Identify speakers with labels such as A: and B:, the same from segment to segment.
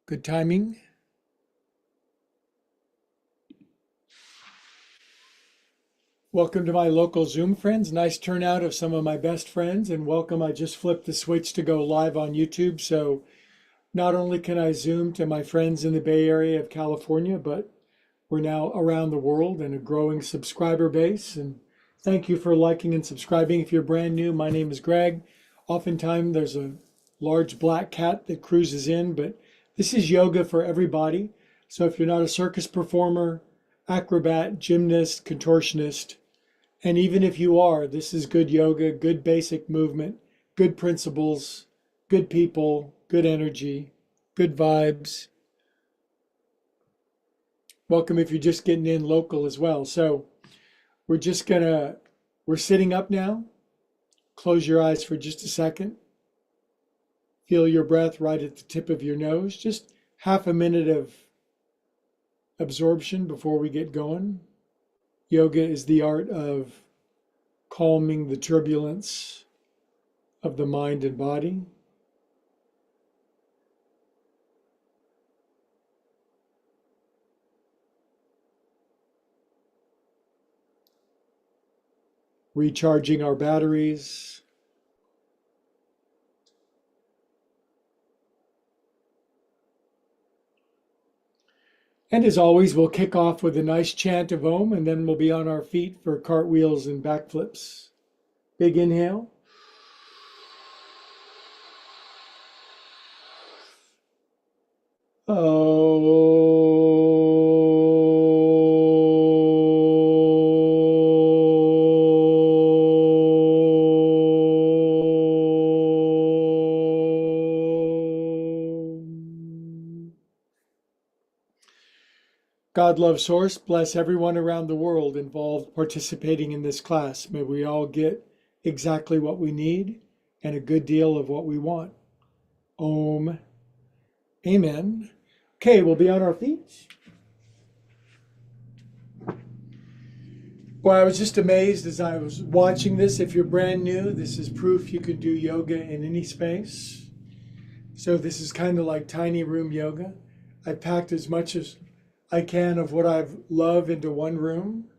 A: Good timing. Welcome to my local Zoom friends. Nice turnout of some of my best friends, and welcome. I just flipped the switch to go live on YouTube. So not only can I Zoom to my friends in the Bay Area of California, but we're now around the world and a growing subscriber base. And thank you for liking and subscribing. If you're brand new, my name is Greg. Oftentimes there's a large black cat that cruises in, but this is yoga for everybody. So if you're not a circus performer, acrobat, gymnast, contortionist, and even if you are, this is good yoga, good basic movement, good principles, good people, good energy, good vibes. Welcome if you're just getting in local as well. So we're sitting up now. Close your eyes for just a second. Feel your breath right at the tip of your nose. Just half a minute of absorption before we get going. Yoga is the art of calming the turbulence of the mind and body. Recharging our batteries. And as always, we'll kick off with a nice chant of Om, and then we'll be on our feet for cartwheels and backflips. Big inhale. God love source, bless everyone around the world involved participating in this class. May we all get exactly what we need and a good deal of what we want. Om. Amen. Okay, we'll be on our feet. Boy, I was just amazed as I was watching this. If you're brand new, this is proof you can do yoga in any space. So this is kind of like tiny room yoga. I packed as much as I can of what I've loved into one room.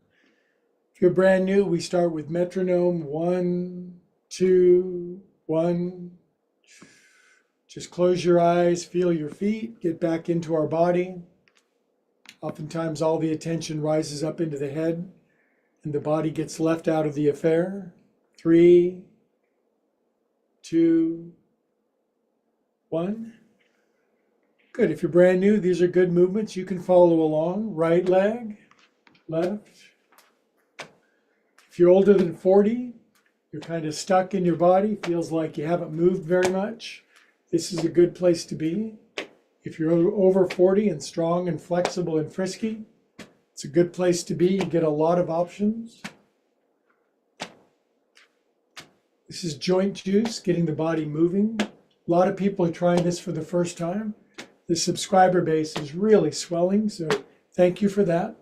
A: If you're brand new, we start with metronome. 1, 2, 1. Just close your eyes, feel your feet, get back into our body. Oftentimes all the attention rises up into the head and the body gets left out of the affair. 3, 2, 1. Good. If you're brand new, these are good movements. You can follow along. Right leg, left. If you're older than 40, you're kind of stuck in your body, feels like you haven't moved very much. This is a good place to be. If you're over 40 and strong and flexible and frisky, it's a good place to be. You get a lot of options. This is joint juice, getting the body moving. A lot of people are trying this for the first time. The subscriber base is really swelling, so thank you for that.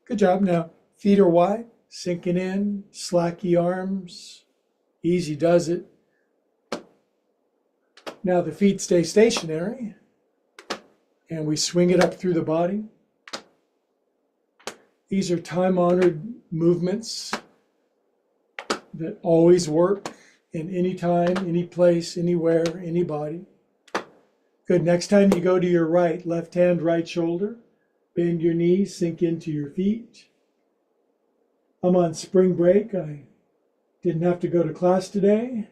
A: Good job. Now, feet are wide, sinking in, slacky arms. Easy does it. Now the feet stay stationary, and we swing it up through the body. These are time-honored movements that always work in any time, any place, anywhere, anybody. Good. Next time you go to your right, left hand, right shoulder, bend your knees, sink into your feet. I'm on spring break. I didn't have to go to class today,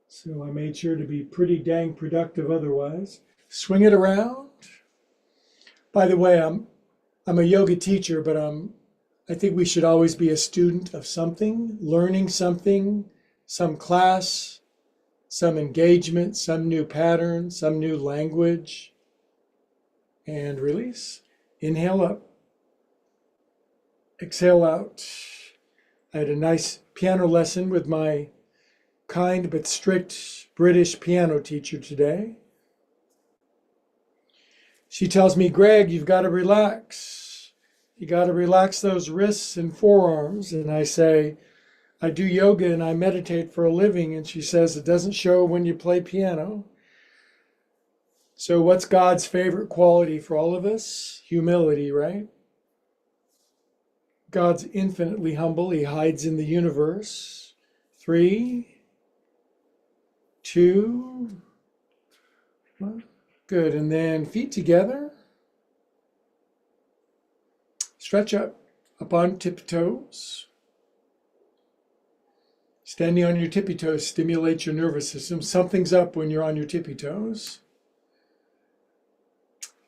A: so I made sure to be pretty dang productive otherwise. Swing it around. By the way, I'm a yoga teacher, but I think we should always be a student of something, learning something, some class, some engagement, some new pattern, some new language. And release. Inhale up. Exhale out. I had a nice piano lesson with my kind but strict British piano teacher today. She tells me, Greg, you've got to relax. You got to relax those wrists and forearms. And I say, I do yoga and I meditate for a living. And she says, it doesn't show when you play piano. So what's God's favorite quality for all of us? Humility, right? God's infinitely humble. He hides in the universe. 3, 2, 1. Good. And then feet together. Stretch up on tiptoes. Standing on your tippy toes stimulates your nervous system. Something's up when you're on your tippy toes.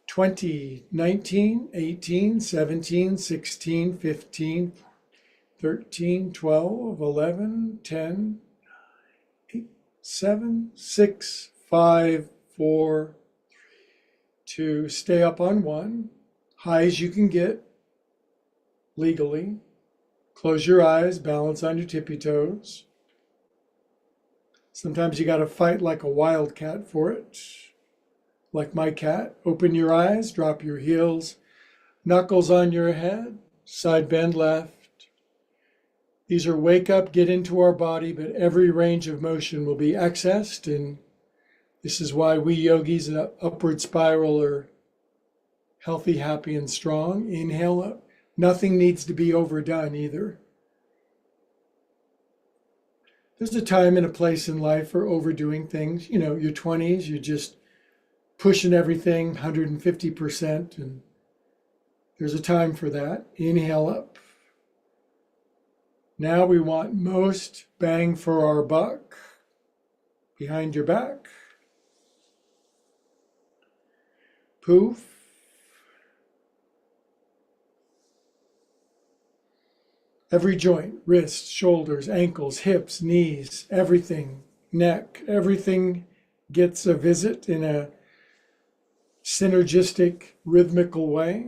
A: 20, 19, 18, 17, 16, 15, 13, 12, 11, 10, 8, 7, 6, 5, 4, 2. Stay up on 1. High as you can get legally. Close your eyes, balance on your tippy toes. Sometimes you got to fight like a wildcat for it. Like my cat. Open your eyes, drop your heels, knuckles on your head, side bend left. These are wake up, get into our body, but every range of motion will be accessed. And this is why we yogis in an upward spiral are healthy, happy, and strong. Inhale up. Nothing needs to be overdone either. There's a time and a place in life for overdoing things. You know, your 20s, you're just pushing everything 150%, and there's a time for that. Inhale up. Now we want most bang for our buck. Behind your back. Poof. Every joint, wrists, shoulders, ankles, hips, knees, everything, neck, everything gets a visit in a synergistic, rhythmical way.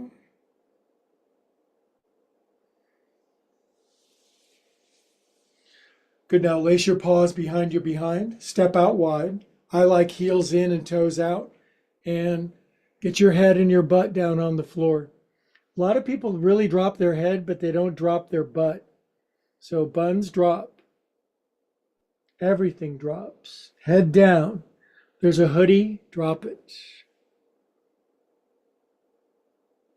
A: Good. Now lace your paws behind your behind. Step out wide. I like heels in and toes out. And get your head and your butt down on the floor. A lot of people really drop their head, but they don't drop their butt. So buns drop. Everything drops. Head down. There's a hoodie. Drop it.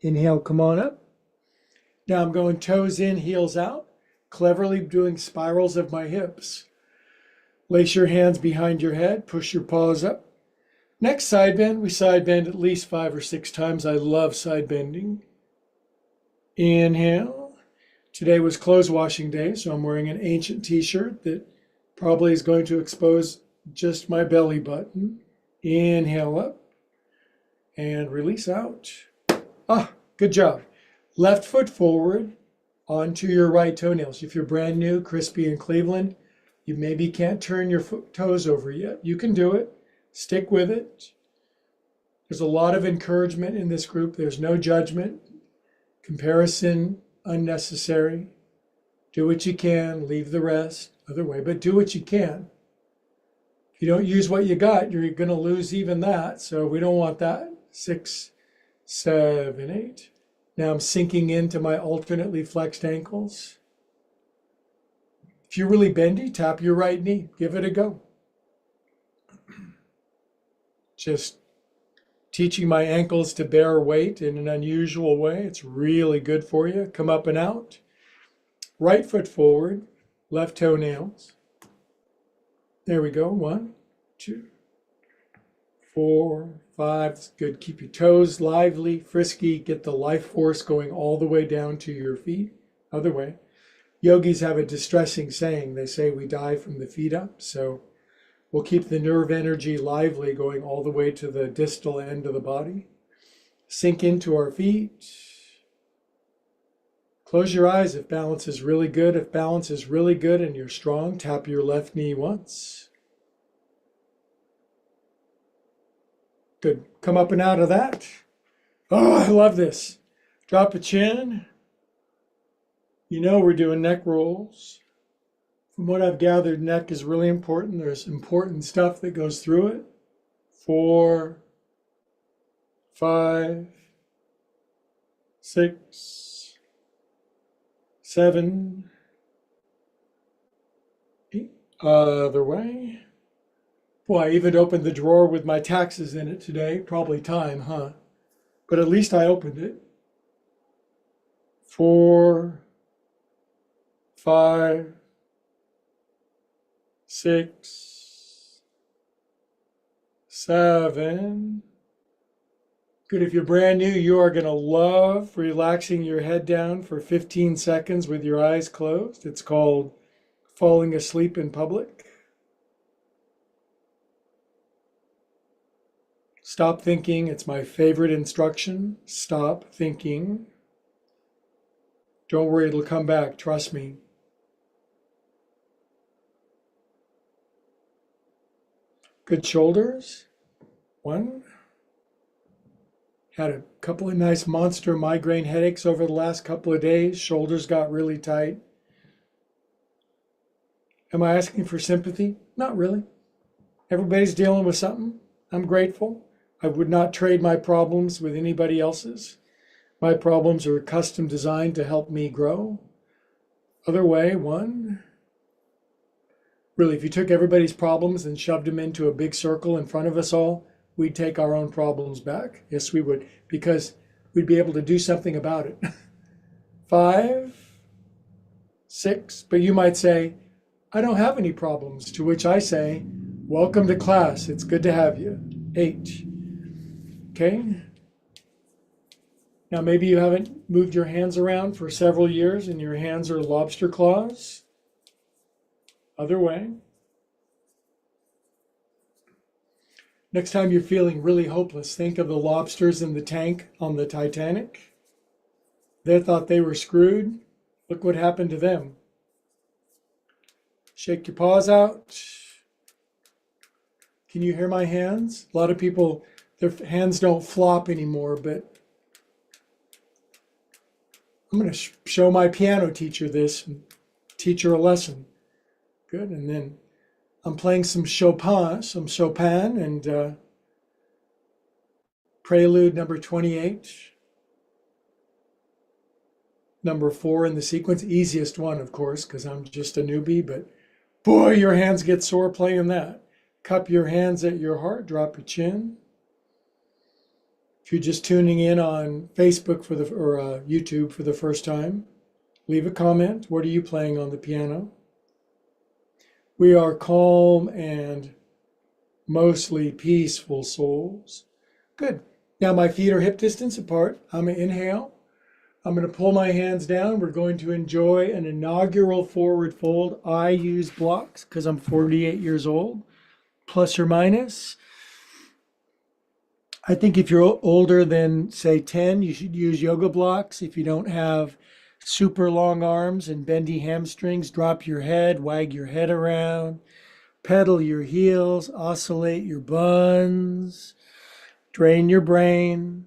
A: Inhale, come on up. Now I'm going toes in, heels out, cleverly doing spirals of my hips. Lace your hands behind your head, push your paws up. Next side bend, we side bend at least 5 or 6 times. I love side bending. Inhale. Today was clothes washing day, so I'm wearing an ancient t-shirt that probably is going to expose just my belly button. Inhale up and release out. Good job. Left foot forward onto your right toenails. If you're brand new, crispy in Cleveland, you maybe can't turn your toes over yet. You can do it. Stick with it. There's a lot of encouragement in this group. There's no judgment. Comparison, unnecessary. Do what you can, leave the rest. Other way, but do what you can. If you don't use what you got, you're going to lose even that. So we don't want that. 6, 7, 8. Now I'm sinking into my alternately flexed ankles. If you're really bendy, tap your right knee. Give it a go. Just teaching my ankles to bear weight in an unusual way. It's really good for you. Come up and out. Right foot forward, left toenails. There we go. 1, 2, 4, 5. It's good. Keep your toes lively, frisky. Get the life force going all the way down to your feet. Other way. Yogis have a distressing saying. They say we die from the feet up. So we'll keep the nerve energy lively going all the way to the distal end of the body. Sink into our feet. Close your eyes if balance is really good. If balance is really good and you're strong, tap your left knee once. Good. Come up and out of that. Oh, I love this. Drop the chin. You know we're doing neck rolls. From what I've gathered, neck is really important. There's important stuff that goes through it. 4, 5, 6, 7, 8. Other way. Boy, I even opened the drawer with my taxes in it today. Probably time, huh? But at least I opened it. 4, 5, 6, 7. Good. If you're brand new, you are going to love relaxing your head down for 15 seconds with your eyes closed. It's called falling asleep in public. Stop thinking. It's my favorite instruction. Stop thinking. Don't worry, it'll come back. Trust me. Good shoulders. 1. Had a couple of nice monster migraine headaches over the last couple of days. Shoulders got really tight. Am I asking for sympathy? Not really. Everybody's dealing with something. I'm grateful. I would not trade my problems with anybody else's. My problems are custom designed to help me grow. Other way, 1. Really, if you took everybody's problems and shoved them into a big circle in front of us all, we'd take our own problems back. Yes, we would, because we'd be able to do something about it. 5, 6, but you might say, I don't have any problems, to which I say, welcome to class. It's good to have you. 8. Okay. Now, maybe you haven't moved your hands around for several years and your hands are lobster claws. Other way. Next time you're feeling really hopeless, think of the lobsters in the tank on the Titanic. They thought they were screwed. Look what happened to them. Shake your paws out. Can you hear my hands? A lot of people, their hands don't flop anymore, but I'm going to show my piano teacher this and teach her a lesson. Good. And then I'm playing some Chopin and Prelude number 28. Number 4 in the sequence. Easiest one, of course, because I'm just a newbie, but boy, your hands get sore playing that. Cup your hands at your heart, drop your chin. If you're just tuning in on Facebook or YouTube for the first time, leave a comment. What are you playing on the piano? We are calm and mostly peaceful souls. Good. Now my feet are hip distance apart. I'm going to inhale. I'm going to pull my hands down. We're going to enjoy an inaugural forward fold. I use blocks because I'm 48 years old, plus or minus. I think if you're older than, say, 10, you should use yoga blocks. If you don't have super long arms and bendy hamstrings, drop your head, wag your head around, pedal your heels, oscillate your buns, drain your brain.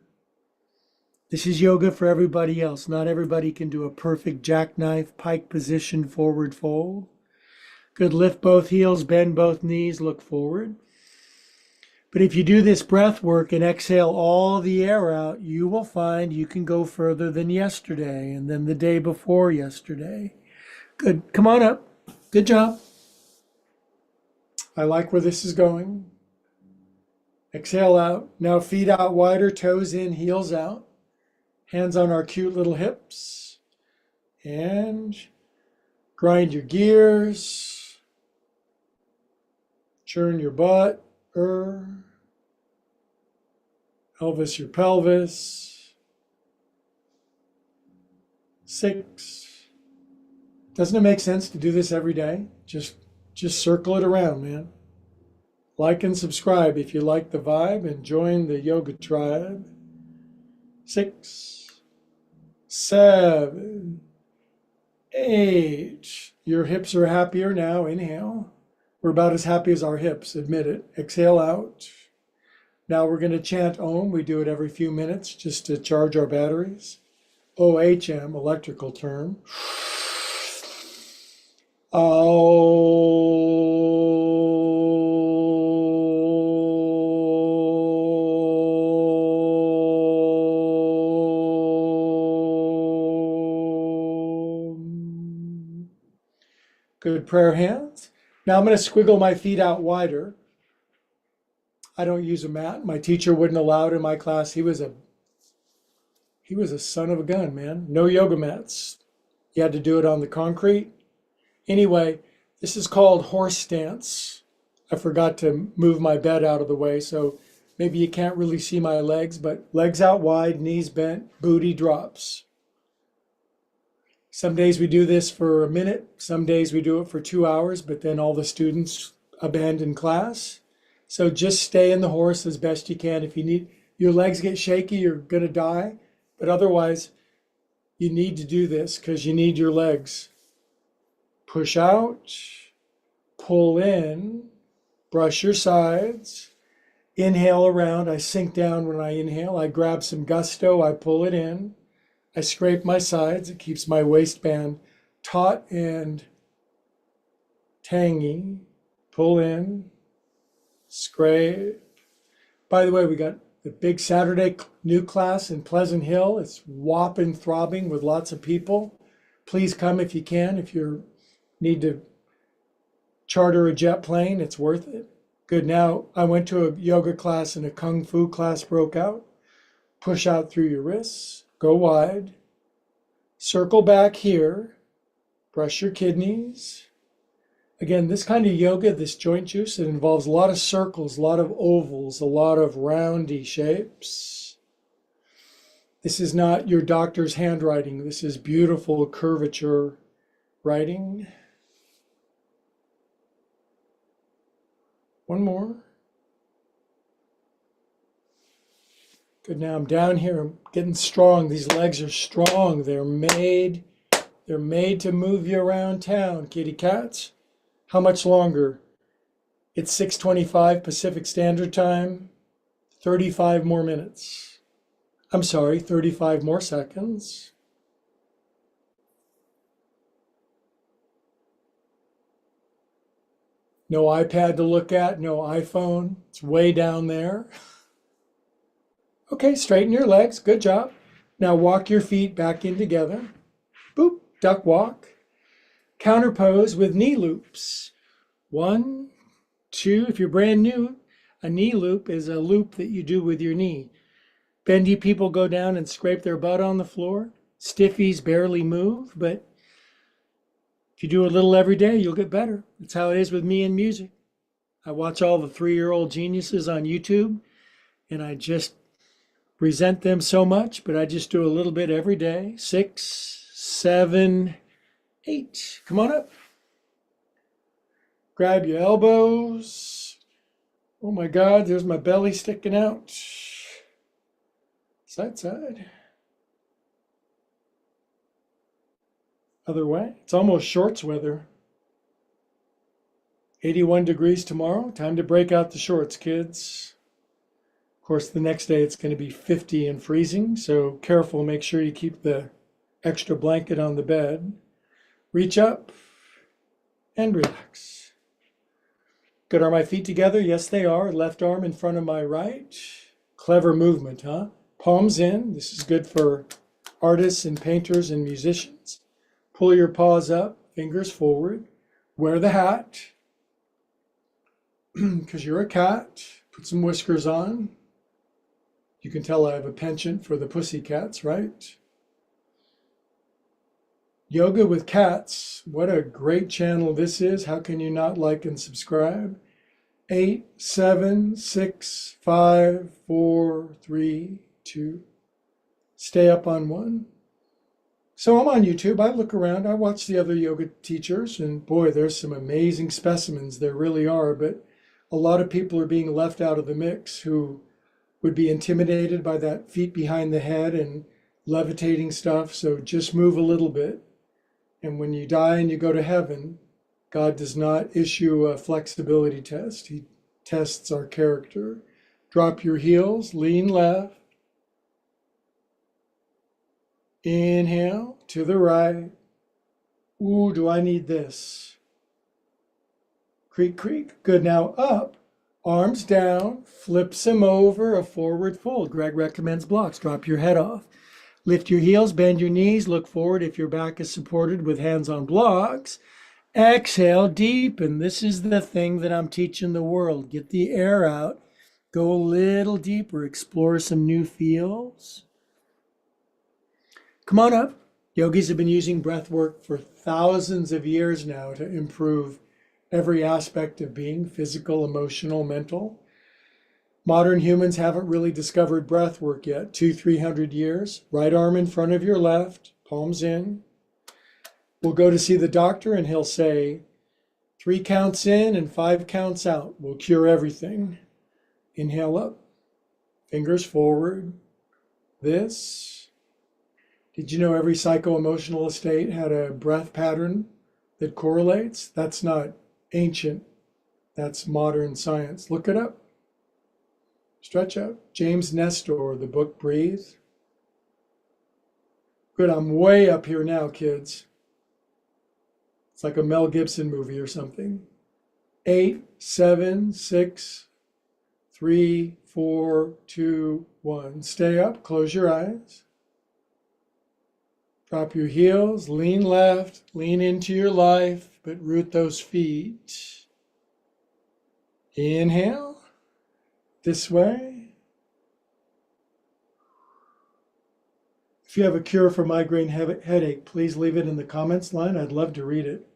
A: This is yoga for everybody else. Not everybody can do a perfect jackknife pike position forward fold. Good. Lift both heels, bend both knees, look forward. But if you do this breath work and exhale all the air out, you will find you can go further than yesterday and then the day before yesterday. Good. Come on up. Good job. I like where this is going. Exhale out. Now feet out wider, toes in, heels out. Hands on our cute little hips. And grind your gears. Churn your butt. Elvis your pelvis. 6. Doesn't it make sense to do this every day? Just circle it around, man. Like and subscribe if you like the vibe and join the yoga tribe. 6, 7, 8. Your hips are happier now. Inhale. We're about as happy as our hips, admit it. Exhale out. Now we're going to chant Om. We do it every few minutes just to charge our batteries. OHM, electrical term. Good prayer hands. Now I'm going to squiggle my feet out wider. I don't use a mat. My teacher wouldn't allow it in my class. He was a son of a gun, man. No yoga mats. You had to do it on the concrete. Anyway, this is called horse stance. I forgot to move my bed out of the way, so maybe you can't really see my legs, but legs out wide, knees bent, booty drops. Some days we do this for a minute, some days we do it for 2 hours, but then all the students abandon class. So just stay in the horse as best you can. If you need your legs get shaky, you're gonna die. But otherwise, you need to do this because you need your legs. Push out, pull in, brush your sides, inhale around. I sink down when I inhale. I grab some gusto, I pull it in. I scrape my sides. It keeps my waistband taut and tangy. Pull in, scrape. By the way, we got the big Saturday new class in Pleasant Hill. It's whopping, throbbing with lots of people. Please come if you can. If you need to charter a jet plane, it's worth it. Good. Now, I went to a yoga class and a kung fu class broke out. Push out through your wrists. Go wide. Circle back here. Brush your kidneys. Again, this kind of yoga, this joint juice, it involves a lot of circles, a lot of ovals, a lot of roundy shapes. This is not your doctor's handwriting. This is beautiful curvature writing. One more. Good, now I'm down here, I'm getting strong. These legs are strong. They're made to move you around town, kitty cats. How much longer? It's 6:25 Pacific Standard Time. 35 more minutes. I'm sorry, 35 more seconds. No iPad to look at, no iPhone. It's way down there. Okay, straighten your legs. Good job. Now walk your feet back in together. Boop, duck walk. Counter pose with knee loops. 1, 2. If you're brand new, a knee loop is a loop that you do with your knee. Bendy people go down and scrape their butt on the floor. Stiffies barely move, but if you do a little every day, you'll get better. That's how it is with me and music. I watch all the 3-year-old geniuses on YouTube, and I just resent them so much, but I just do a little bit every day. 6, 7, 8. Come on up. Grab your elbows. Oh my God, there's my belly sticking out. Side, side. Other way. It's almost shorts weather. 81 degrees tomorrow. Time to break out the shorts, kids. Of course, the next day it's going to be 50 and freezing, so careful. Make sure you keep the extra blanket on the bed. Reach up and relax. Good. Are my feet together? Yes, they are. Left arm in front of my right. Clever movement, huh? Palms in. This is good for artists and painters and musicians. Pull your paws up, fingers forward. Wear the hat, because you're a cat. Put some whiskers on. You can tell I have a penchant for the pussycats, right? Yoga with Cats. What a great channel this is. How can you not like and subscribe? 8, 7, 6, 5, 4, 3, 2. Stay up on 1. So I'm on YouTube. I look around. I watch the other yoga teachers, and boy, there's some amazing specimens. There really are. But a lot of people are being left out of the mix who would be intimidated by that feet behind the head and levitating stuff. So just move a little bit. And when you die and you go to heaven, God does not issue a flexibility test. He tests our character. Drop your heels, lean left. Inhale to the right. Ooh, do I need this? Creak, creak. Good. Now up, arms down, flips them over, a forward fold. Greg recommends blocks. Drop your head off. Lift your heels, bend your knees, look forward if your back is supported with hands on blocks. Exhale, deepen. This is the thing that I'm teaching the world. Get the air out Go a little deeper, explore some new fields. Come on up. Yogis have been using breath work for thousands of years now to improve every aspect of being, physical, emotional, mental. Modern humans haven't really discovered breath work yet. 300 years. Right arm in front of your left, palms in. We'll go to see the doctor and he'll say 3 counts in and 5 counts out. We'll cure everything. Inhale up, fingers forward. This. Did you know every psycho-emotional state had a breath pattern that correlates? That's not ancient. That's modern science. Look it up. Stretch out. James Nestor, the book Breathe. Good, I'm way up here now, kids. It's like a Mel Gibson movie or something. 8, 7, 6, 3, 4, 2, 1. Stay up, close your eyes. Drop your heels, lean left, lean into your life, but root those feet. Inhale, this way. If you have a cure for migraine headache, please leave it in the comments line. I'd love to read it.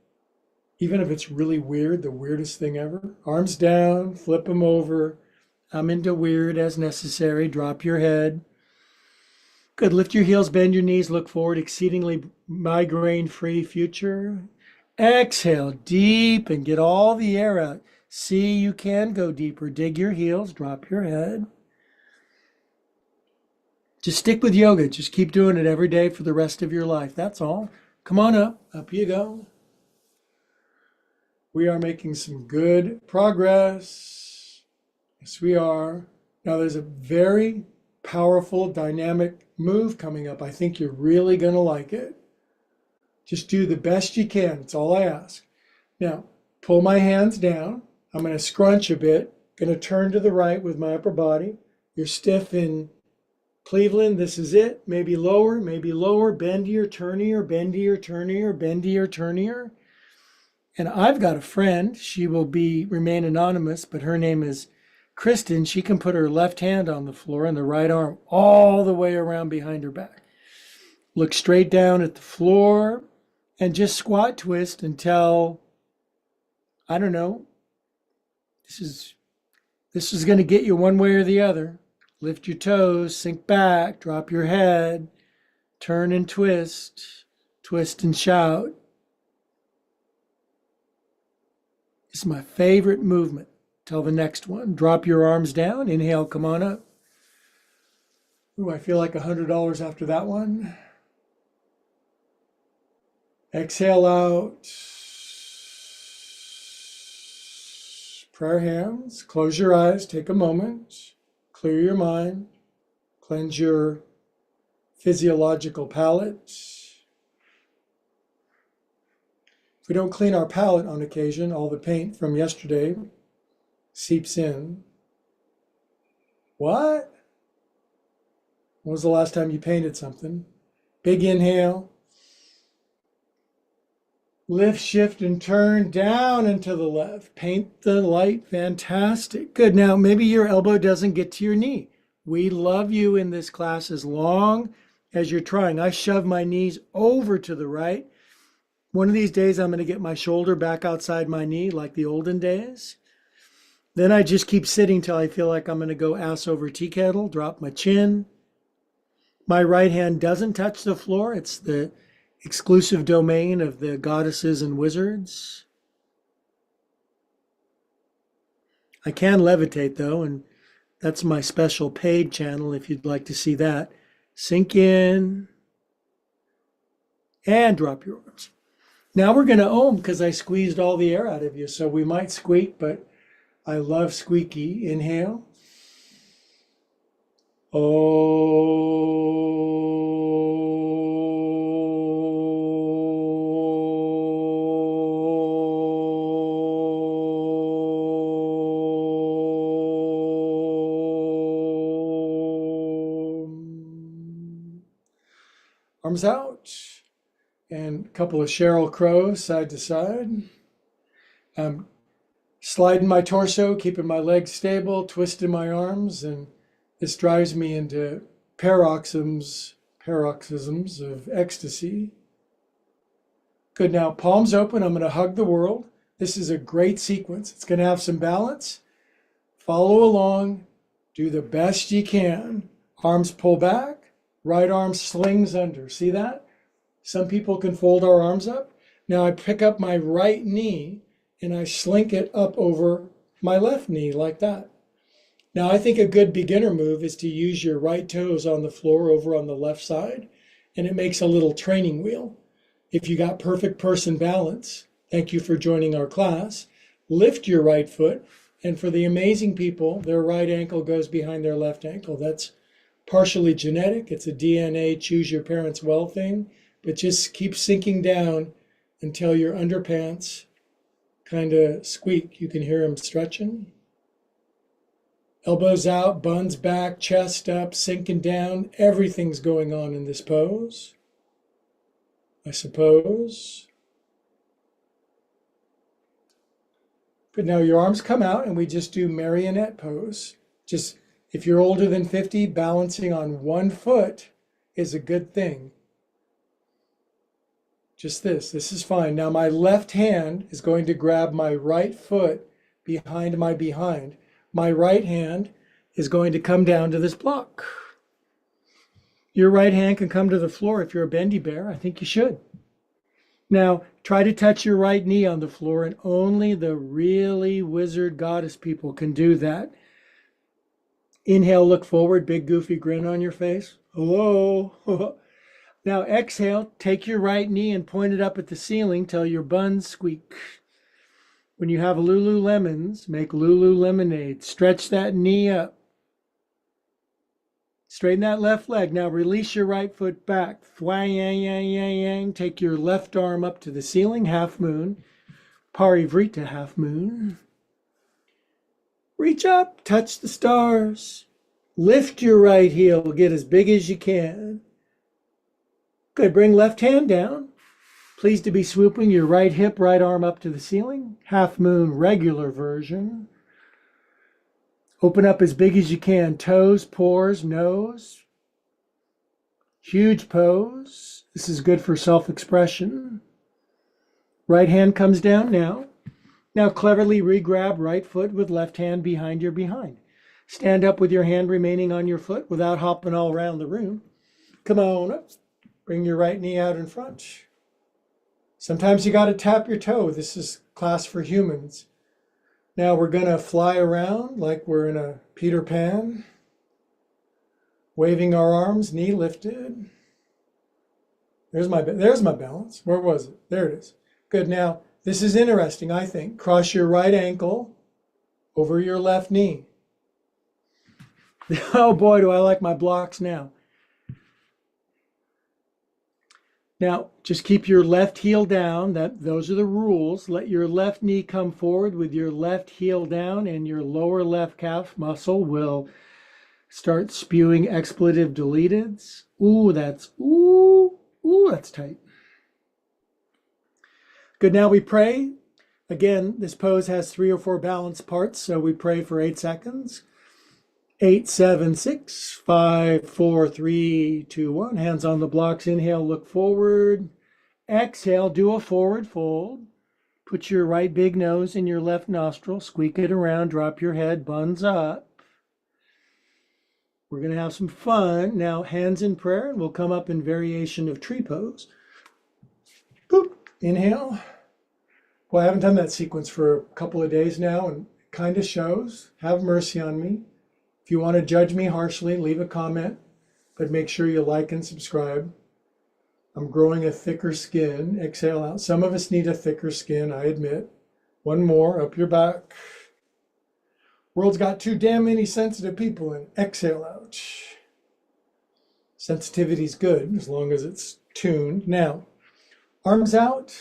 A: Even if it's really weird, the weirdest thing ever. Arms down, flip them over. I'm into weird as necessary. Drop your head. Good. Lift your heels, bend your knees, look forward. Exceedingly migraine-free future. Exhale deep and get all the air out. See, you can go deeper. Dig your heels, drop your head. Just stick with yoga. Just keep doing it every day for the rest of your life. That's all. Come on up. Up you go. We are making some good progress. Yes, we are. Now, there's a very powerful, dynamic move coming up. I think you're really going to like it. Just do the best you can. That's all I ask. Now, pull my hands down. I'm going to scrunch a bit. Going to turn to the right with my upper body. You're stiff in Cleveland. This is it. Maybe lower, bendier, turnier, bendier, turnier, bendier, turnier. And I've got a friend. She will remain anonymous, but her name is Kristen. She can put her left hand on the floor and the right arm all the way around behind her back. Look straight down at the floor and just squat twist until, I don't know, this is going to get you one way or the other. Lift your toes, sink back, drop your head, turn and twist and shout. It's my favorite movement. Till the next one. Drop your arms down. Inhale, come on up. Ooh, I feel like $100 after that one. Exhale out. Prayer hands. Close your eyes. Take a moment. Clear your mind. Cleanse your physiological palate. If we don't clean our palate on occasion, all the paint from yesterday seeps in. What? When was the last time you painted something? Big inhale. Lift, shift, and turn down and to the left. Paint the light. Fantastic. Good. Now, maybe your elbow doesn't get to your knee. We love you in this class as long as you're trying. I shove my knees over to the right. One of these days, I'm going to get my shoulder back outside my knee like the olden days. Then I just keep sitting till I feel like I'm going to go ass over tea kettle, drop my chin. My right hand doesn't touch the floor. It's the exclusive domain of the goddesses and wizards. I can levitate though, and that's my special paid channel if you'd like to see that. Sink in and drop your arms. Now we're going to om because I squeezed all the air out of you, so we might squeak, but I love squeaky. Inhale. Arms out. And a couple of Sheryl Crows side to side. Sliding my torso, keeping my legs stable, twisting my arms, and this drives me into paroxysms of ecstasy. Good, now palms open, I'm going to hug the world. This is a great sequence. It's going to have some balance. Follow along, do the best you can. Arms pull back, right arm slings under. See that? Some people can fold our arms up. Now I pick up my right knee and I slink it up over my left knee like that. Now I think a good beginner move is to use your right toes on the floor over on the left side, and it makes a little training wheel. If you got perfect person balance, thank you for joining our class. Lift your right foot, and for the amazing people, their right ankle goes behind their left ankle. That's partially genetic. It's a DNA choose your parents well thing, but just keep sinking down until your underpants kind of squeak. You can hear them stretching. Elbows out, buns back, chest up, sinking down. Everything's going on in this pose, I suppose. But now your arms come out and we just do marionette pose. Just, if you're older than 50, balancing on one foot is a good thing. Just this is fine. Now my left hand is going to grab my right foot behind my behind. My right hand is going to come down to this block. Your right hand can come to the floor if you're a bendy bear. I think you should. Now try to touch your right knee on the floor, and only the really wizard goddess people can do that. Inhale, look forward, big goofy grin on your face. Hello. Now exhale, take your right knee and point it up at the ceiling till your buns squeak. When you have Lululemons, make Lulu lemonade. Stretch that knee up. Straighten that left leg. Now release your right foot back. Thwang, yang, yang, yang, yang. Take your left arm up to the ceiling, half moon. Parivrita, half moon. Reach up, touch the stars. Lift your right heel, get as big as you can. Good, bring left hand down. Pleased to be swooping your right hip, right arm up to the ceiling. Half moon, regular version. Open up as big as you can. Toes, pores, nose. Huge pose. This is good for self-expression. Right hand comes down now. Now cleverly re-grab right foot with left hand behind your behind. Stand up with your hand remaining on your foot without hopping all around the room. Come on up. Bring your right knee out in front. Sometimes you got to tap your toe. This is class for humans. Now we're going to fly around like we're in a Peter Pan. Waving our arms, knee lifted. There's my balance. Where was it? There it is. Good. Now, this is interesting, I think. Cross your right ankle over your left knee. Oh boy, do I like my blocks now. Now, just keep your left heel down. Those are the rules. Let your left knee come forward with your left heel down, and your lower left calf muscle will start spewing expletive deleteds. Ooh, that's tight. Good, now we pray. Again, this pose has 3 or 4 balance parts, so we pray for 8 seconds. 8, 7, 6, 5, 4, 3, 2, 1. Hands on the blocks. Inhale, look forward. Exhale, do a forward fold. Put your right big nose in your left nostril. Squeak it around. Drop your head. Buns up. We're going to have some fun. Now, hands in prayer, and we'll come up in variation of tree pose. Boop. Inhale. Well, I haven't done that sequence for a couple of days now, and it kind of shows. Have mercy on me. If you want to judge me harshly, leave a comment, but make sure you like and subscribe. I'm growing a thicker skin. Exhale out. Some of us need a thicker skin, I admit. One more, up your back. World's got too damn many sensitive people in. Exhale out. Sensitivity's good as long as it's tuned. Now, arms out.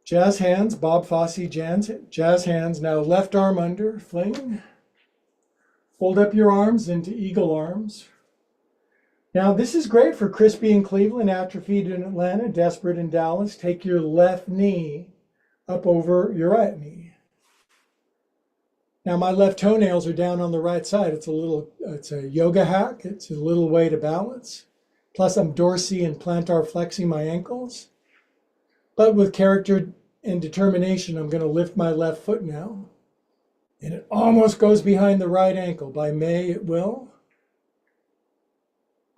A: Jazz hands, Bob Fosse jazz hands. Now left arm under, fling. Fold up your arms into eagle arms. Now this is great for Crispy in Cleveland, Atrophied in Atlanta, Desperate in Dallas. Take your left knee up over your right knee. Now my left toenails are down on the right side. It's a yoga hack. It's a little way to balance. Plus I'm dorsey and plantar flexing my ankles. But with character and determination, I'm going to lift my left foot now. And it almost goes behind the right ankle. By May, it will.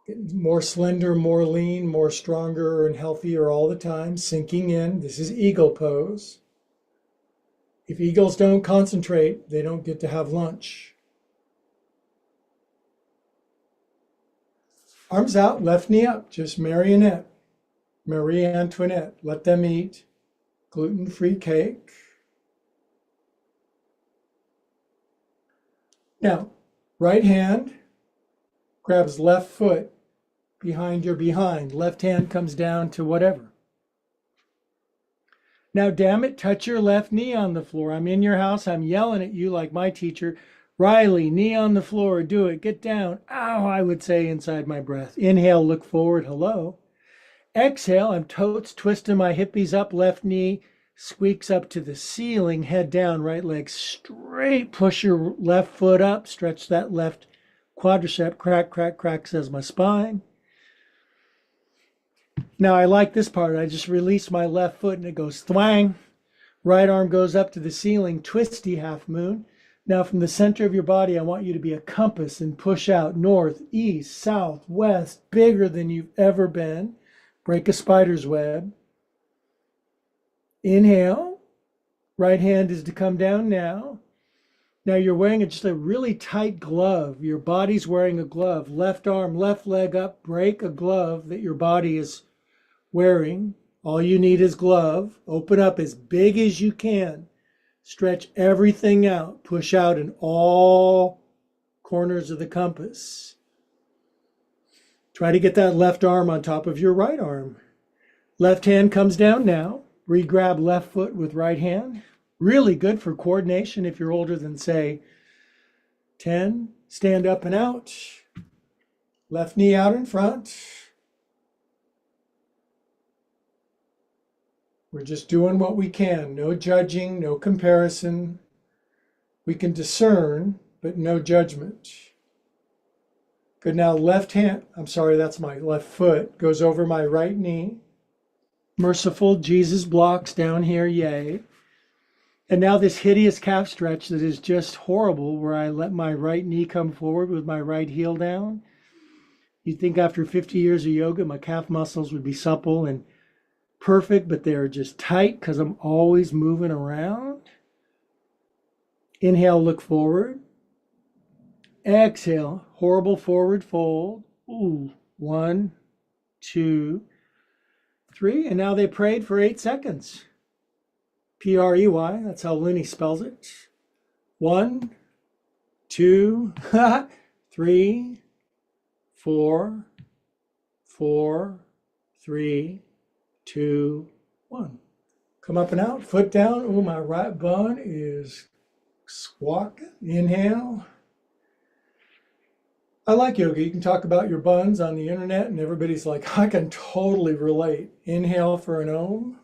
A: Getting more slender, more lean, more stronger and healthier all the time. Sinking in. This is eagle pose. If eagles don't concentrate, they don't get to have lunch. Arms out, left knee up. Just marionette. Marie Antoinette. Let them eat gluten-free cake. Now, right hand grabs left foot behind your behind. Left hand comes down to whatever. Now, damn it, touch your left knee on the floor. I'm in your house. I'm yelling at you like my teacher. Riley, knee on the floor. Do it. Get down. Ow, I would say inside my breath. Inhale, look forward. Hello. Exhale, I'm totes twisting my hippies up. Left knee squeaks up to the ceiling. Head down, right leg straight. Push your left foot up. Stretch that left quadricep. Crack, crack, crack, says my spine. Now I like this part. I just release my left foot and it goes thwang. Right arm goes up to the ceiling, twisty half moon. Now from the center of your body, I want you to be a compass and push out north, east, south, west, bigger than you've ever been. Break a spider's web. Inhale. Right hand is to come down now. Now you're wearing just a really tight glove. Your body's wearing a glove. Left arm, left leg up. Break a glove that your body is wearing. All you need is glove. Open up as big as you can. Stretch everything out. Push out in all corners of the compass. Try to get that left arm on top of your right arm. Left hand comes down now. Re-grab left foot with right hand. Really good for coordination if you're older than, say, 10. Stand up and out. Left knee out in front. We're just doing what we can. No judging, no comparison. We can discern, but no judgment. Good, now left hand, that's my left foot, goes over my right knee. Merciful Jesus blocks down here, yay. And now this hideous calf stretch that is just horrible, where I let my right knee come forward with my right heel down. You'd think after 50 years of yoga, my calf muscles would be supple and perfect, but they're just tight because I'm always moving around. Inhale, look forward. Exhale, horrible forward fold. Ooh, 1, 2, 3. And now they prayed for 8 seconds. P-R-E-Y, that's how Looney spells it. 1, 2, 3, 4, 4, 3, 2, 1. Come up and out, foot down. Ooh, my right bun is squawking. Inhale. I like yoga. You can talk about your buns on the internet and everybody's like, I can totally relate. Inhale for an Om.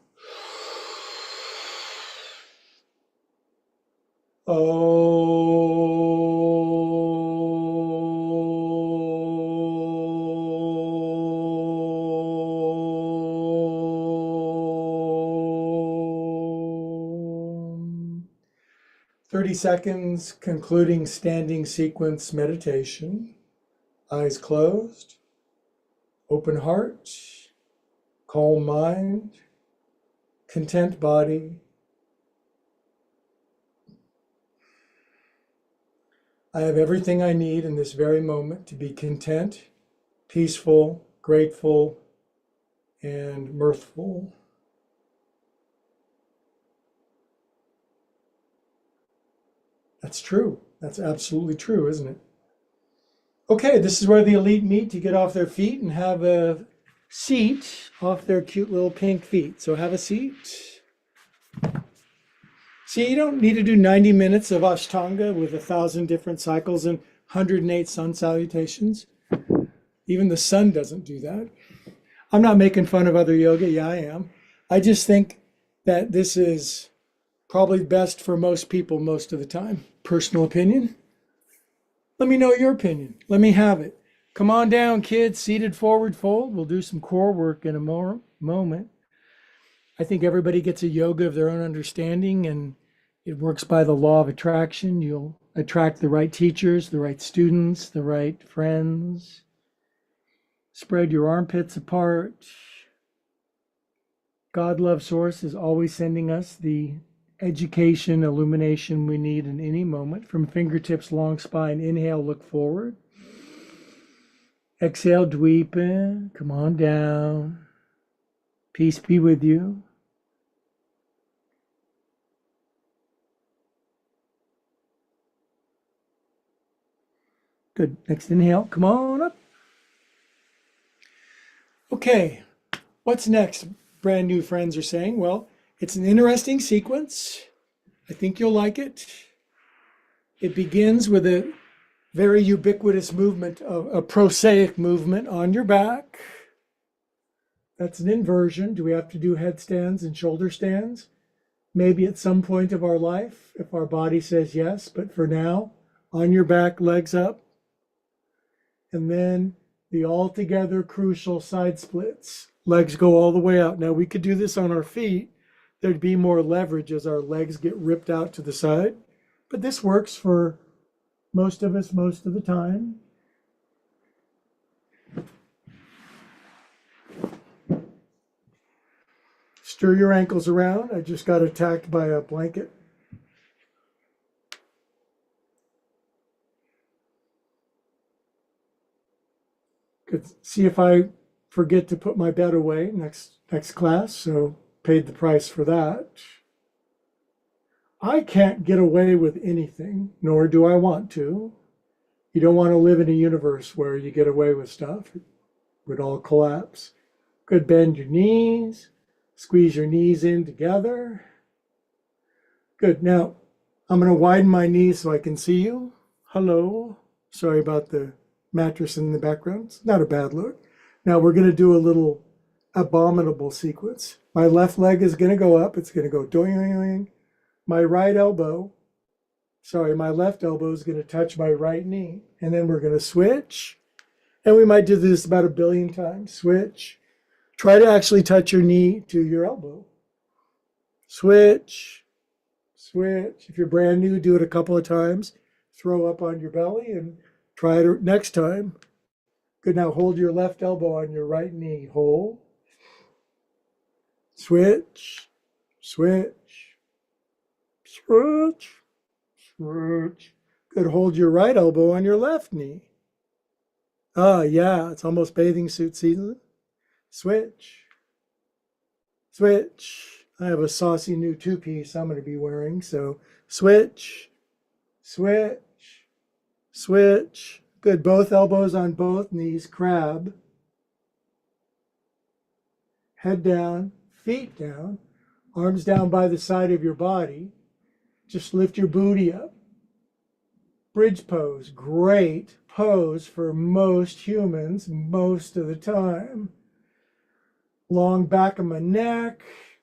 A: Om. 30 seconds concluding standing sequence meditation. Eyes closed, open heart, calm mind, content body. I have everything I need in this very moment to be content, peaceful, grateful, and mirthful. That's true. That's absolutely true, isn't it? Okay, this is where the elite meet to get off their feet and have a seat off their cute little pink feet. So have a seat. See, you don't need to do 90 minutes of Ashtanga with 1,000 different cycles and 108 sun salutations. Even the sun doesn't do that. I'm not making fun of other yoga. Yeah, I am. I just think that this is Probably best for most people most of the time. Personal opinion. Let me know your opinion. Let me have it. Come on down, kids. Seated forward fold. We'll do some core work in a moment. I think everybody gets a yoga of their own understanding, and it works by the law of attraction. You'll attract the right teachers, the right students, the right friends. Spread your armpits apart. God love source is always sending us the education, illumination we need in any moment. From fingertips, long spine. Inhale, look forward. Exhale, dweepa. Come on down. Peace be with you. Good. Next inhale. Come on up. Okay. What's next? Brand new friends are saying. Well, it's an interesting sequence. I think you'll like it. It begins with a very ubiquitous movement, a prosaic movement on your back. That's an inversion. Do we have to do headstands and shoulder stands? Maybe at some point of our life, if our body says yes, but for now, on your back, legs up. And then the altogether crucial side splits. Legs go all the way out. Now we could do this on our feet. There'd be more leverage as our legs get ripped out to the side. But this works for most of us most of the time. Stir your ankles around. I just got attacked by a blanket. Could see if I forget to put my bed away next class, so paid the price for that. I can't get away with anything, nor do I want to. You don't want to live in a universe where you get away with stuff. It would all collapse. Good, bend your knees. Squeeze your knees in together. Good. Now, I'm going to widen my knees so I can see you. Hello. Sorry about the mattress in the background. It's not a bad look. Now, we're going to do a little abominable sequence. My left leg is going to go up. It's going to go doing. My right elbow, my left elbow is going to touch my right knee. And then we're going to switch. And we might do this about 1 billion times. Switch. Try to actually touch your knee to your elbow. Switch, switch. If you're brand new, do it a couple of times. Throw up on your belly and try it next time. Good, now hold your left elbow on your right knee. Hold. Switch, switch, switch, switch. Good, hold your right elbow on your left knee. Ah, yeah, it's almost bathing suit season. Switch, switch. I have a saucy new two-piece I'm going to be wearing, so switch, switch, switch. Good, both elbows on both knees, crab. Head down, feet down, arms down by the side of your body. Just lift your booty up. Bridge pose, great pose for most humans most of the time. Long back of my neck.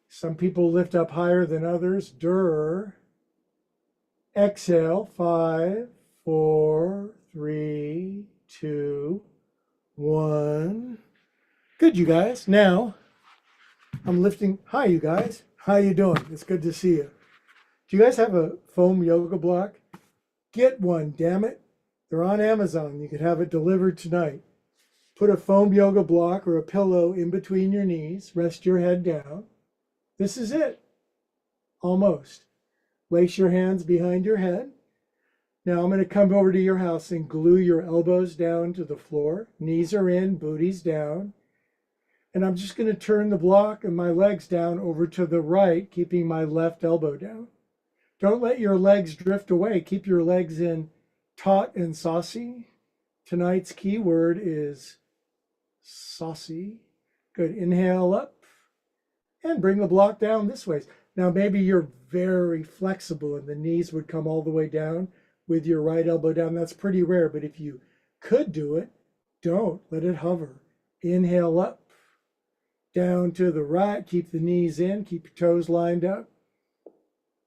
A: Some people lift up higher than others. Durr. Exhale. 5, 4, 3, 2, 1. Good, you guys. Now, I'm lifting. Hi, you guys. How you doing? It's good to see you. Do you guys have a foam yoga block? Get one, damn it. They're on Amazon. You could have it delivered tonight. Put a foam yoga block or a pillow in between your knees. Rest your head down. This is it. Almost. Lace your hands behind your head. Now I'm going to come over to your house and glue your elbows down to the floor. Knees are in, booties down. And I'm just going to turn the block and my legs down over to the right, keeping my left elbow down. Don't let your legs drift away. Keep your legs in taut and saucy. Tonight's key word is saucy. Good. Inhale up and bring the block down this way. Now maybe you're very flexible and the knees would come all the way down with your right elbow down. That's pretty rare, but if you could do it, don't. Let it hover. Inhale up, down to the right. Keep the knees in. Keep your toes lined up.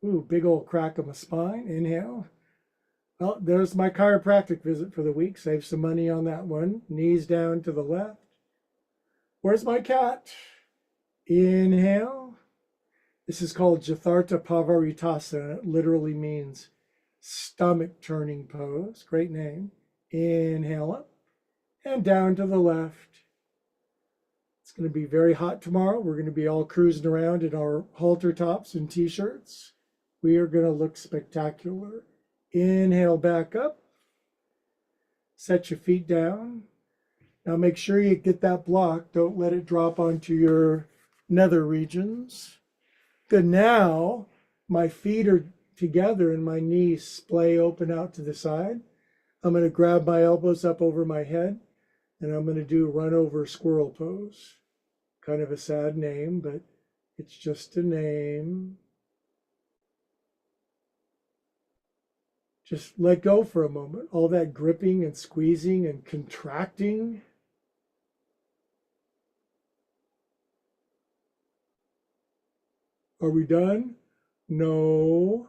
A: Ooh, big old crack of my spine. Inhale. Well, there's my chiropractic visit for the week. Save some money on that one. Knees down to the left. Where's my cat? Inhale. This is called Jathartha Pavaritasa. It literally means stomach turning pose. Great name. Inhale up and down to the left. It's going to be very hot tomorrow. We're going to be all cruising around in our halter tops and t-shirts. We are going to look spectacular. Inhale back up. Set your feet down. Now make sure you get that block. Don't let it drop onto your nether regions. Good. Now my feet are together and my knees splay open out to the side. I'm going to grab my elbows up over my head and I'm going to do run over squirrel pose. Kind of a sad name, but it's just a name. Just let go for a moment. All that gripping and squeezing and contracting. Are we done? No.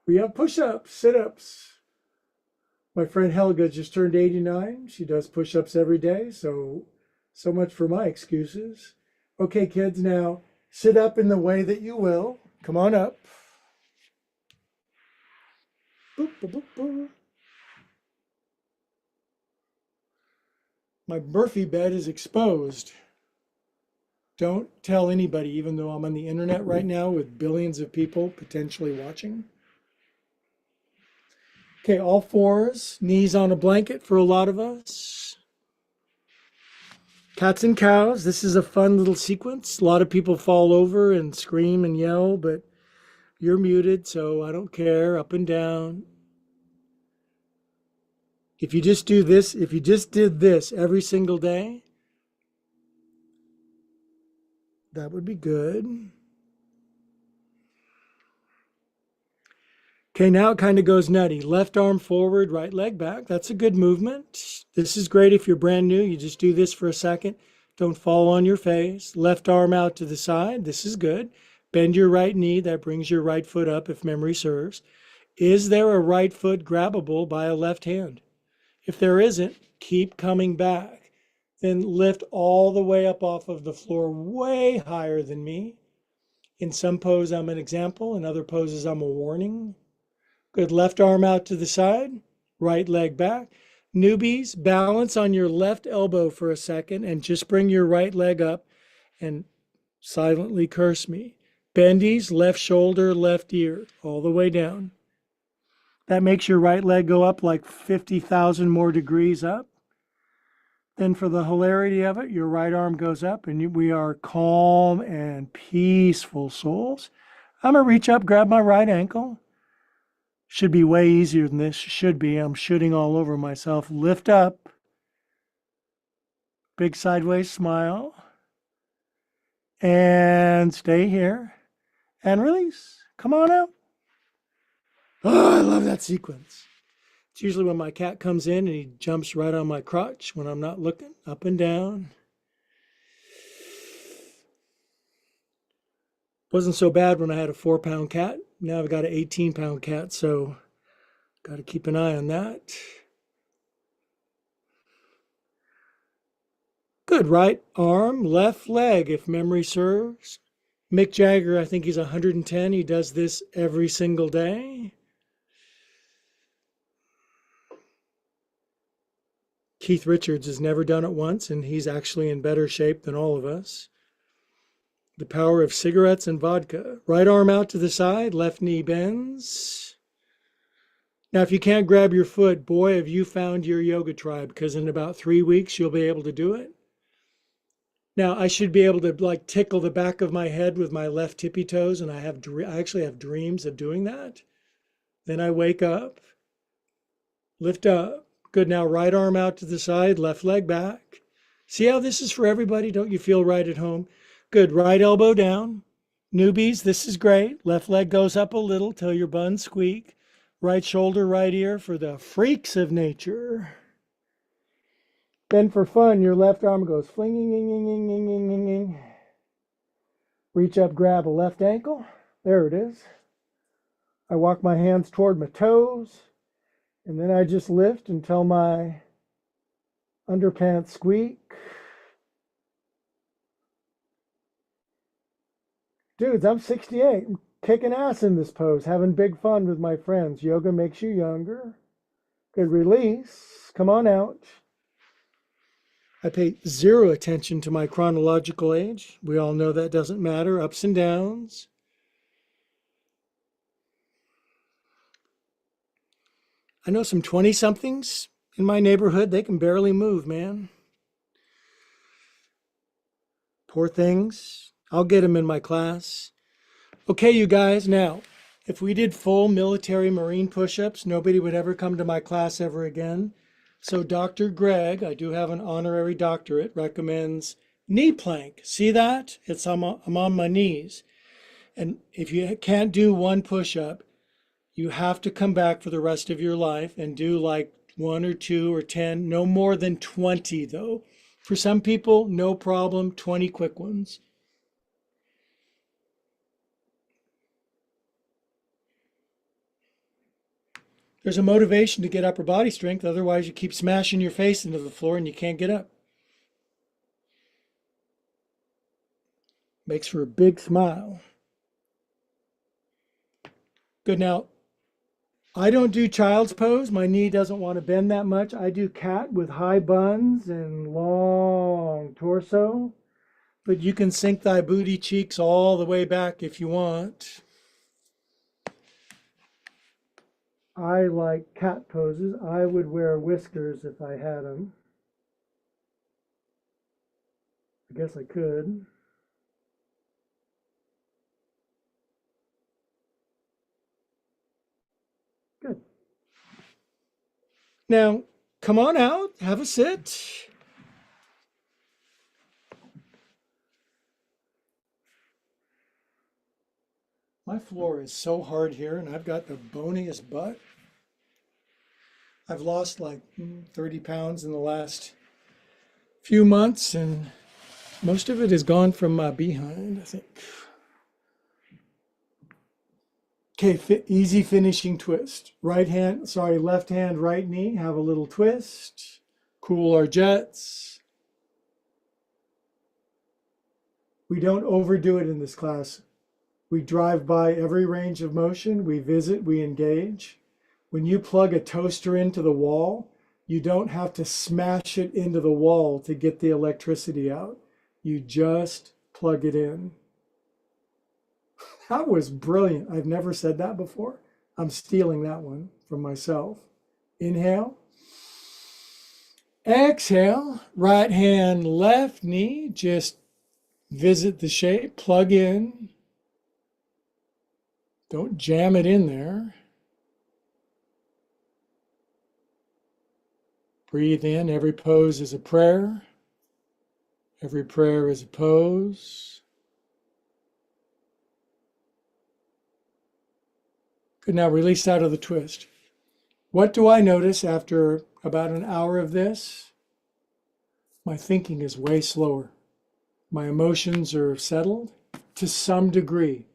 A: We have push-ups, sit-ups. My friend Helga just turned 89. She does push-ups every day, so much for my excuses. Okay, kids, now sit up in the way that you will. Come on up. Boop, boop, boop, boop. My Murphy bed is exposed. Don't tell anybody, even though I'm on the internet right now with billions of people potentially watching. Okay, all fours, knees on a blanket for a lot of us. Cats and cows, this is a fun little sequence. A lot of people fall over and scream and yell, but you're muted, so I don't care. Up and down. If you just do this, if you just did this every single day, that would be good. Okay, now it kind of goes nutty. Left arm forward, right leg back. That's a good movement. This is great if you're brand new. You just do this for a second. Don't fall on your face. Left arm out to the side. This is good. Bend your right knee. That brings your right foot up if memory serves. Is there a right foot grabbable by a left hand? If there isn't, keep coming back. Then lift all the way up off of the floor, way higher than me. In some pose, I'm an example. In other poses, I'm a warning. Good. Left arm out to the side, right leg back. Newbies, balance on your left elbow for a second and just bring your right leg up and silently curse me. Bendies, left shoulder, left ear, all the way down. That makes your right leg go up like 50,000 more degrees up. Then for the hilarity of it, your right arm goes up and we are calm and peaceful souls. I'm going to reach up, grab my right ankle. Should be way easier than this. Should be. I'm shooting all over myself. Lift up. Big sideways smile. And stay here. And release. Come on out. Oh, I love that sequence. It's usually when my cat comes in and he jumps right on my crotch when I'm not looking. Up and down. Wasn't so bad when I had a 4-pound cat. Now I've got an 18-pound cat, so got to keep an eye on that. Good. Right arm, left leg, if memory serves. Mick Jagger, I think he's 110. He does this every single day. Keith Richards has never done it once, and he's actually in better shape than all of us. The power of cigarettes and vodka. Right arm out to the side, left knee bends. Now, if you can't grab your foot, boy, have you found your yoga tribe, because in about 3 weeks, you'll be able to do it. Now, I should be able to like tickle the back of my head with my left tippy toes, and I actually have dreams of doing that. Then I wake up, lift up. Good. Now, right arm out to the side, left leg back. See how this is for everybody? Don't you feel right at home? Good. Right elbow down. Newbies, this is great. Left leg goes up a little till your buns squeak. Right shoulder, right ear for the freaks of nature. Then for fun, your left arm goes flinging. Reach up, grab a left ankle. There it is. I walk my hands toward my toes, and then I just lift until my underpants squeak. Dudes, I'm 68. I'm kicking ass in this pose, having big fun with my friends. Yoga makes you younger. Good release. Come on out. I pay zero attention to my chronological age. We all know that doesn't matter. Ups and downs. I know some 20-somethings in my neighborhood. They can barely move, man. Poor things. I'll get them in my class. Okay, you guys, now, if we did full military Marine push-ups, nobody would ever come to my class ever again. So Dr. Greg, I do have an honorary doctorate, recommends knee plank. See that? I'm on my knees. And if you can't do one push-up, you have to come back for the rest of your life and do like 1 or 2 or 10, no more than 20 though. For some people, no problem, 20 quick ones. There's a motivation to get upper body strength, otherwise you keep smashing your face into the floor and you can't get up. Makes for a big smile. Good, now, I don't do child's pose. My knee doesn't want to bend that much. I do cat with high buns and long torso. But you can sink thy booty cheeks all the way back if you want. I like cat poses. I would wear whiskers if I had them. I guess I could. Good. Now, come on out, have a sit. My floor is so hard here, and I've got the boniest butt. I've lost like 30 pounds in the last few months, and most of it is gone from my behind, I think. Okay, easy finishing twist. Left hand, right knee, have a little twist. Cool our jets. We don't overdo it in this class. We drive by every range of motion. We visit, we engage. When you plug a toaster into the wall, you don't have to smash it into the wall to get the electricity out. You just plug it in. That was brilliant. I've never said that before. I'm stealing that one from myself. Inhale. Exhale. Right hand, left knee. Just visit the shape. Plug in. Don't jam it in there. Breathe in. Every pose is a prayer. Every prayer is a pose. Good, now release out of the twist. What do I notice after about an hour of this? My thinking is way slower. My emotions are settled to some degree.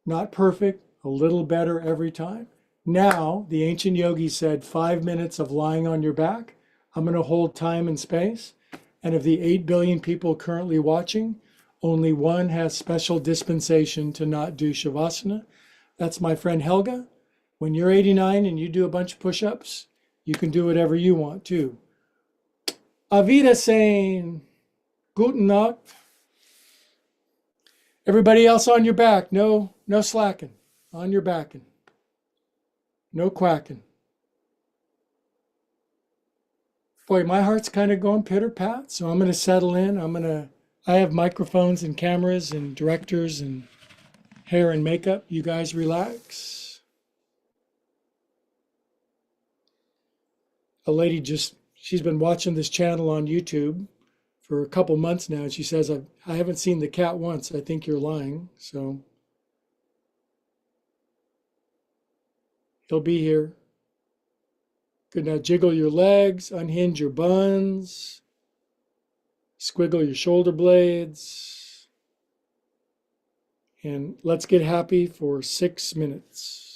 A: Not perfect, a little better every time. Now, the ancient yogis said 5 minutes of lying on your back. I'm going to hold time and space. And of the 8 billion people currently watching, only one has special dispensation to not do Shavasana. That's my friend Helga. When you're 89 and you do a bunch of push-ups, you can do whatever you want too. Auf Wiedersehen. Guten Nacht. Everybody else on your back. No slacking. On your backing. No quacking. Boy, my heart's kind of going pitter-pat, so I'm going to settle in. I have microphones and cameras and directors and hair and makeup. You guys relax. A lady she's been watching this channel on YouTube for a couple months now, and she says, I haven't seen the cat once. I think you're lying. So he'll be here. Good, now jiggle your legs, unhinge your buns, squiggle your shoulder blades. And let's get happy for 6 minutes.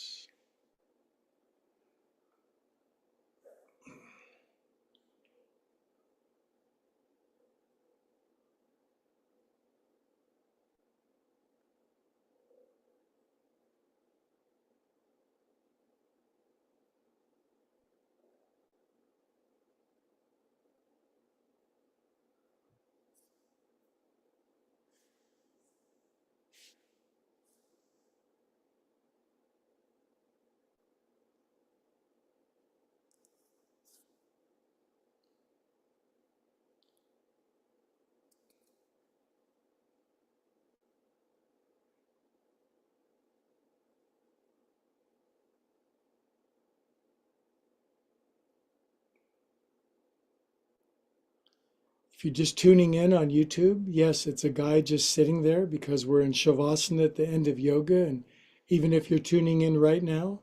A: If you're just tuning in on YouTube, yes, it's a guy just sitting there because we're in Shavasana at the end of yoga. And even if you're tuning in right now,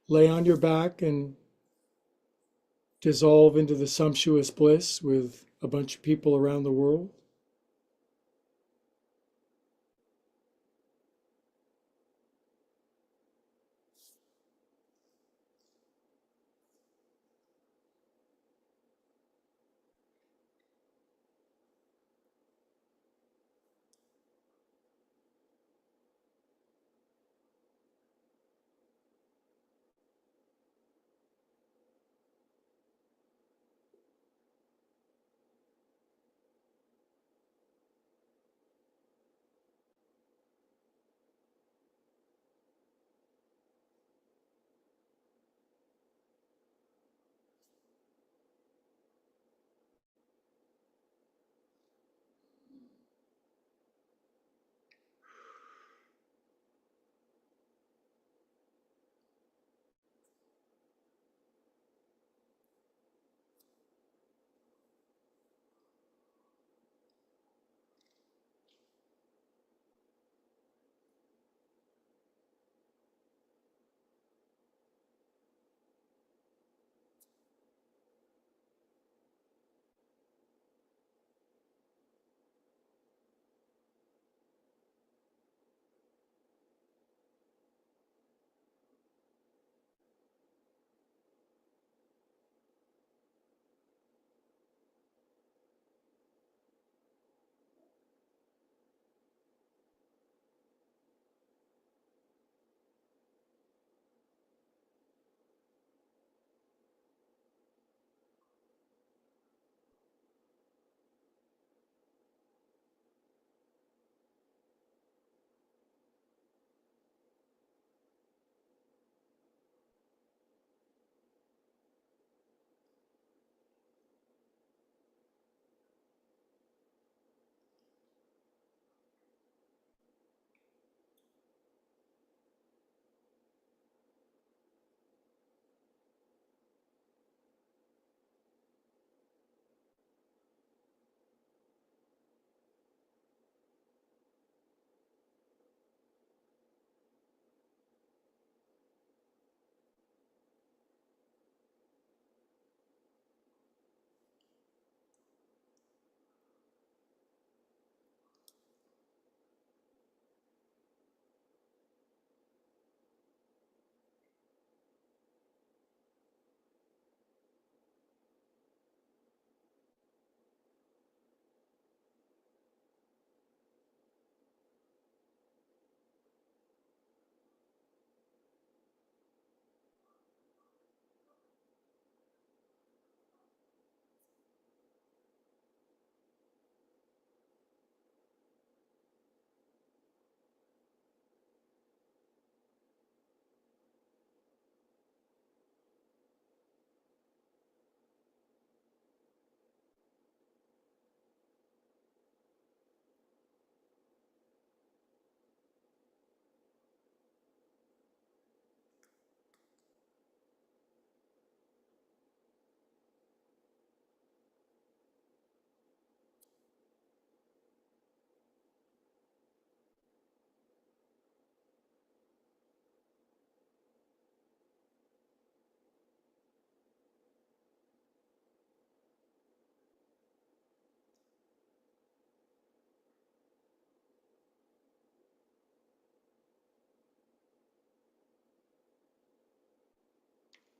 A: lay on your back and dissolve into the sumptuous bliss with a bunch of people around the world.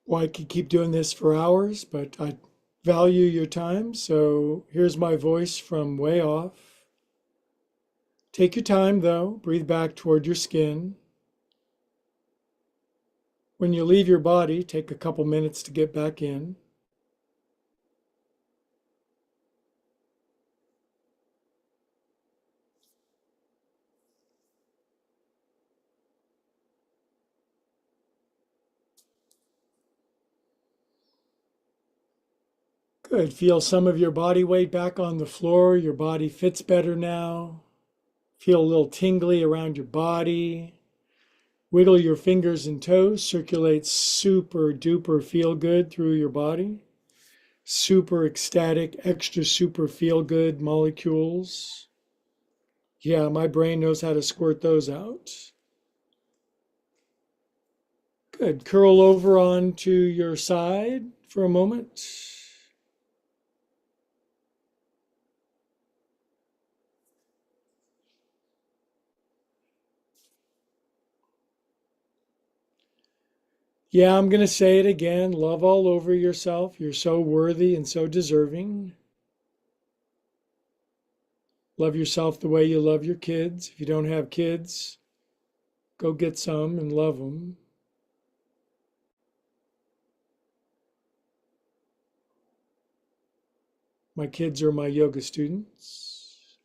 A: Well, I could keep doing this for hours, but I value your time. So here's my voice from way off. Take your time, though. Breathe back toward your skin. When you leave your body, take a couple minutes to get back in. Good. Feel some of your body weight back on the floor. Your body fits better now. Feel a little tingly around your body. Wiggle your fingers and toes. Circulate super duper feel good through your body. Super ecstatic, extra super feel good molecules. Yeah, my brain knows how to squirt those out. Good. Curl over onto your side for a moment. Yeah, I'm going to say it again. Love all over yourself. You're so worthy and so deserving. Love yourself the way you love your kids. If you don't have kids, go get some and love them. My kids are my yoga students.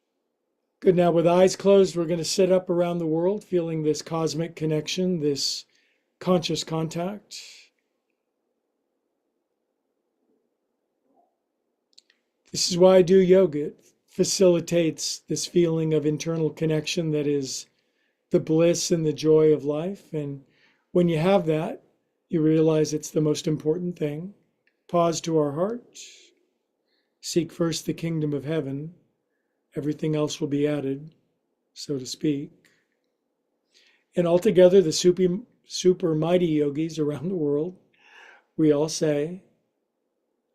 A: Good. Now, with eyes closed, we're going to sit up around the world, feeling this cosmic connection, this conscious contact. This is why I do yoga. It facilitates this feeling of internal connection that is the bliss and the joy of life. And when you have that, you realize it's the most important thing. Pause to our heart. Seek first the kingdom of heaven. Everything else will be added, so to speak. And altogether, the super mighty yogis around the world, we all say,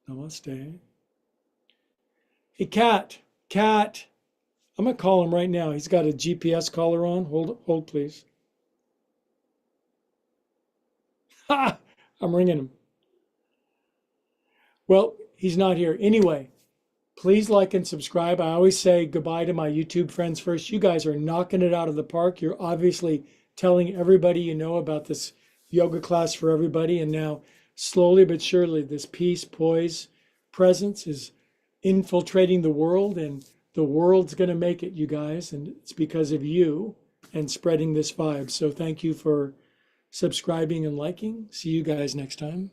A: Namaste. Hey, Cat, I'm going to call him right now. He's got a GPS collar on. Hold, please. Ha! I'm ringing him. Well, he's not here. Anyway, please like and subscribe. I always say goodbye to my YouTube friends first. You guys are knocking it out of the park. You're obviously telling everybody you know about this yoga class for everybody. And now, slowly but surely, this peace, poise, presence is infiltrating the world, and the world's going to make it, you guys. And it's because of you and spreading this vibe. So thank you for subscribing and liking. See you guys next time.